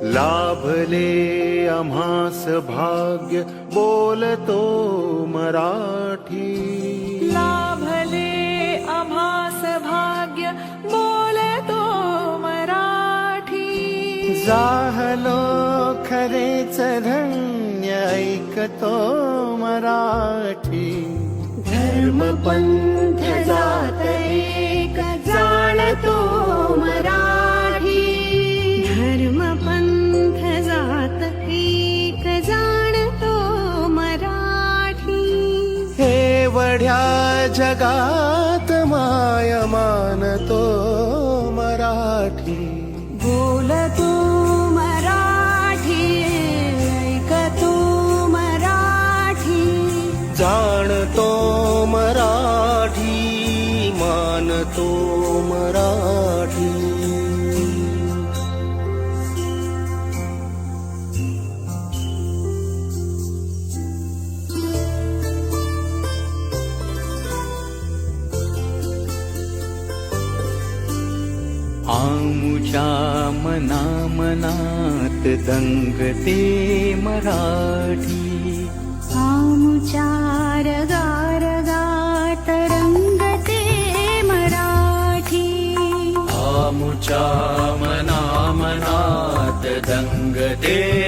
लाभले आम्हास भाग्य बोलतो मराठी. लाभले आम्हास भाग्य बोलतो मराठी. जाहलो खरेच धन्य ऐकतो मराठी. धर्म पंथ जात एक जाणतो मराठी. धर्म पंथ जात एक जाणतो मराठी. एवढ्या जगात माय मानतो मराठी. बोलतो मराठी, ऐकतो मराठी. जाणतो मराठी, मानतो मराठी. आमुच्या मना मनात दंगते मराठी. आमुच्या रगारगात रंगते मराठी. आमुच्या मना मनात दंगते